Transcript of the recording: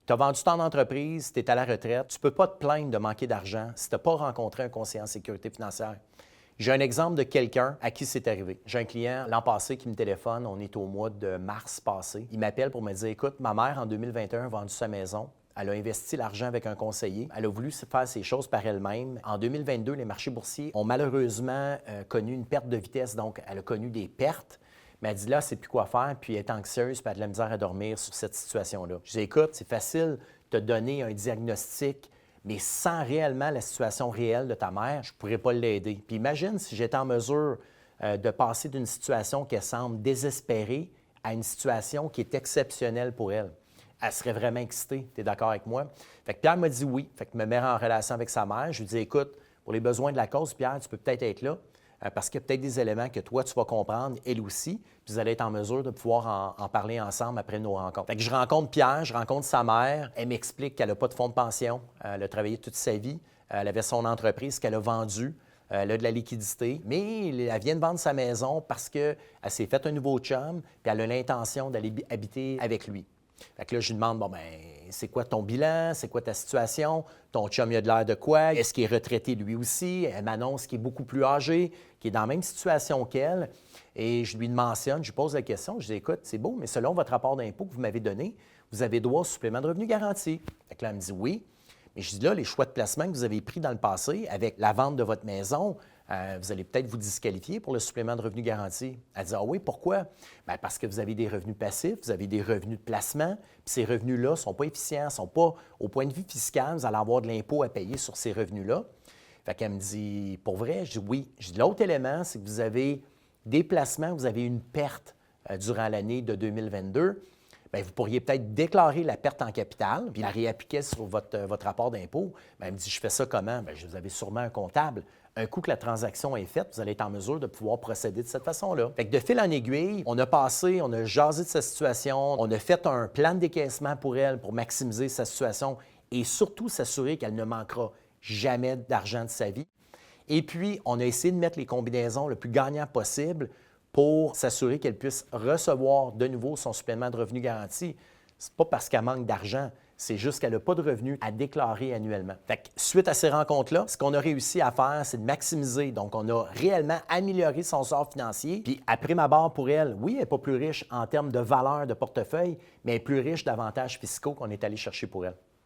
Tu as vendu ton entreprise, tu es à la retraite, tu ne peux pas te plaindre de manquer d'argent si tu n'as pas rencontré un conseiller en sécurité financière. J'ai un exemple de quelqu'un à qui c'est arrivé. J'ai un client l'an passé qui me téléphone, on est au mois de mars passé. Il m'appelle pour me dire, écoute, ma mère en 2021 a vendu sa maison. Elle a investi l'argent avec un conseiller. Elle a voulu faire ses choses par elle-même. En 2022, les marchés boursiers ont malheureusement connu une perte de vitesse, donc elle a connu des pertes. Mais elle dit là, elle ne sait plus quoi faire, puis elle est anxieuse, puis elle a de la misère à dormir sur cette situation-là. Je dis, écoute, c'est facile de te donner un diagnostic, mais sans réellement la situation réelle de ta mère, je ne pourrais pas l'aider. Puis imagine si j'étais en mesure de passer d'une situation qui semble désespérée à une situation qui est exceptionnelle pour elle. Elle serait vraiment excitée. Tu es d'accord avec moi? Fait que Pierre m'a dit oui. Fait que me met en relation avec sa mère. Je lui dis, écoute, pour les besoins de la cause, Pierre, tu peux peut-être être là parce qu'il y a peut-être des éléments que toi, tu vas comprendre, elle aussi, puis vous allez être en mesure de pouvoir en parler ensemble après nos rencontres. Fait que je rencontre Pierre, je rencontre sa mère. Elle m'explique qu'elle n'a pas de fonds de pension. Elle a travaillé toute sa vie. Elle avait son entreprise qu'elle a vendue. Elle a de la liquidité, mais elle vient de vendre sa maison parce qu'elle s'est fait un nouveau chum, puis elle a l'intention d'aller habiter avec lui. Fait que là, je lui demande, bon, ben, c'est quoi ton bilan? C'est quoi ta situation? Ton chum, il a de l'air de quoi? Est-ce qu'il est retraité lui aussi? Elle m'annonce qu'il est beaucoup plus âgé, qu'il est dans la même situation qu'elle. Et je lui mentionne, je lui pose la question, je dis, écoute, c'est beau, mais selon votre rapport d'impôt que vous m'avez donné, vous avez droit au supplément de revenu garanti. Fait que là, elle me dit oui. Mais je dis là, les choix de placement que vous avez pris dans le passé avec la vente de votre maison, vous allez peut-être vous disqualifier pour le supplément de revenu garanti. Elle dit, ah oui, pourquoi? Bien, parce que vous avez des revenus passifs, vous avez des revenus de placement, puis ces revenus-là ne sont pas efficients, ne sont pas, au point de vue fiscal, vous allez avoir de l'impôt à payer sur ces revenus-là. Fait qu'elle me dit, pour vrai? Je dis oui. Je dis, l'autre élément, c'est que vous avez des placements, vous avez une perte durant l'année de 2022. Bien, vous pourriez peut-être déclarer la perte en capital, puis la réappliquer sur votre rapport d'impôt. Bien, elle me dit, je fais ça comment? Bien, vous avez sûrement un comptable. Un coup que la transaction est faite, vous allez être en mesure de pouvoir procéder de cette façon-là. Fait que de fil en aiguille, on a jasé de sa situation, on a fait un plan de décaissement pour elle pour maximiser sa situation et surtout s'assurer qu'elle ne manquera jamais d'argent de sa vie. Et puis, on a essayé de mettre les combinaisons le plus gagnant possible pour s'assurer qu'elle puisse recevoir de nouveau son supplément de revenu garanti. Ce n'est pas parce qu'elle manque d'argent, c'est juste qu'elle n'a pas de revenus à déclarer annuellement. Fait que, suite à ces rencontres-là, ce qu'on a réussi à faire, c'est de maximiser. Donc, on a réellement amélioré son sort financier. Puis, après ma barre pour elle, oui, elle n'est pas plus riche en termes de valeur de portefeuille, mais elle est plus riche d'avantages fiscaux qu'on est allé chercher pour elle.